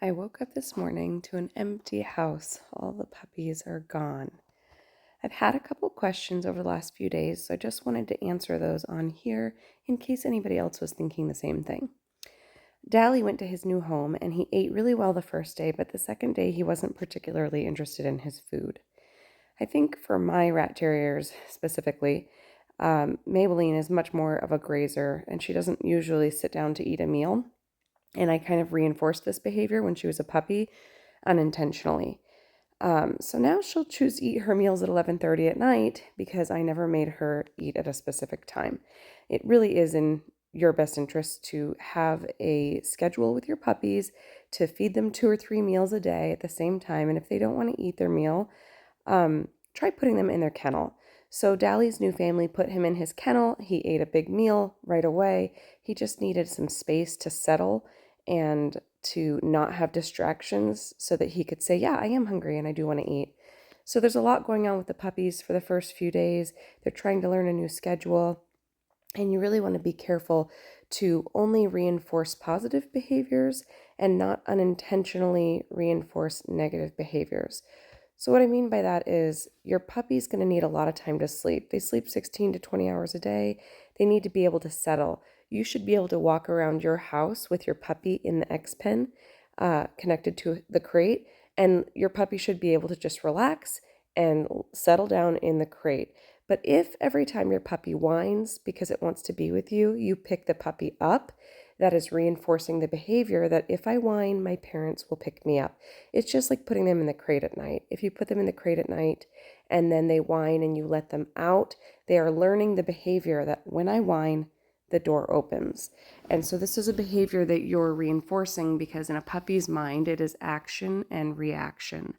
I woke up this morning to an empty house. All the puppies are gone. I've had a couple questions over the last few days, so I just wanted to answer those on here in case anybody else was thinking the same thing. Dally went to his new home and he ate really well the first day, but the second day he wasn't particularly interested in his food. I think for my rat terriers specifically, Maybelline is much more of a grazer and she doesn't usually sit down to eat a meal. And I kind of reinforced this behavior when she was a puppy unintentionally. So now she'll choose to eat her meals at 11:30 at night because I never made her eat at a specific time. It really is in your best interest to have a schedule with your puppies to feed them 2 or 3 meals a day at the same time. And if they don't want to eat their meal, try putting them in their kennel. So Dally's new family put him in his kennel. He ate a big meal right away. He just needed some space to settle and to not have distractions so that he could say, yeah, I am hungry and I do want to eat. So there's a lot going on with the puppies for the first few days. They're trying to learn a new schedule. And you really want to be careful to only reinforce positive behaviors and not unintentionally reinforce negative behaviors. So what I mean by that is your puppy's going to need a lot of time to sleep. They sleep 16 to 20 hours a day. They need to be able to settle. You should be able to walk around your house with your puppy in the X pen connected to the crate, and your puppy should be able to just relax and settle down in the crate. But if every time your puppy whines because it wants to be with you, you pick the puppy up, that is reinforcing the behavior that if I whine, my parents will pick me up. It's just like putting them in the crate at night. If you put them in the crate at night and then they whine and you let them out, they are learning the behavior that when I whine, the door opens. And so this is a behavior that you're reinforcing because in a puppy's mind, it is action and reaction.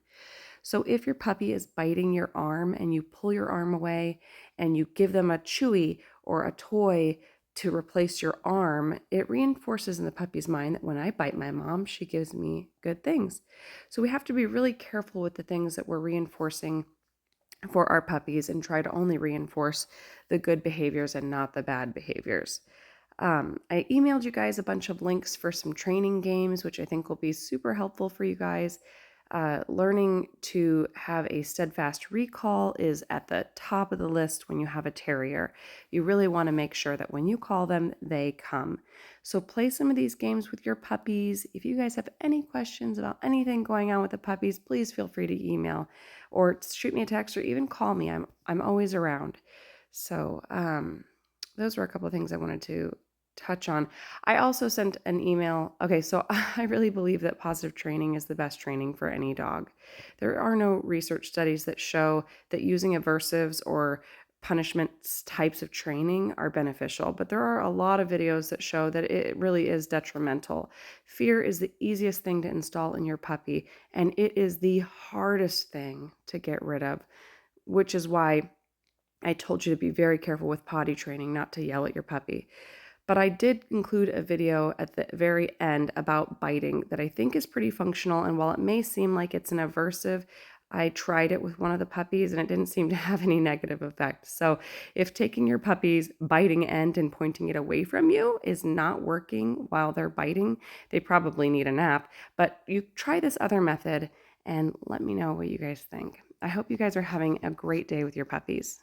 So if your puppy is biting your arm and you pull your arm away and you give them a chewy or a toy to replace your arm, it reinforces in the puppy's mind that when I bite my mom, she gives me good things. So we have to be really careful with the things that we're reinforcing for our puppies and try to only reinforce the good behaviors and not the bad behaviors. I emailed you guys a bunch of links for some training games, which I think will be super helpful for you guys. Learning to have a steadfast recall is at the top of the list when you have a terrier. You really want to make sure that when you call them, they come. So play some of these games with your puppies. If you guys have any questions about anything going on with the puppies, please feel free to email or shoot me a text or even call me. I'm always around. So those were a couple of things I wanted to touch on. I also sent an email. Okay, so I really believe that positive training is the best training for any dog. There are no research studies that show that using aversives or punishments types of training are beneficial, but there are a lot of videos that show that it really is detrimental. Fear is the easiest thing to install in your puppy, and it is the hardest thing to get rid of, which is why I told you to be very careful with potty training, not to yell at your puppy. But I did include a video at the very end about biting that I think is pretty functional. And while it may seem like it's an aversive, I tried it with one of the puppies and it didn't seem to have any negative effect. So if taking your puppy's biting end and pointing it away from you is not working while they're biting, they probably need a nap. But you try this other method and let me know what you guys think. I hope you guys are having a great day with your puppies.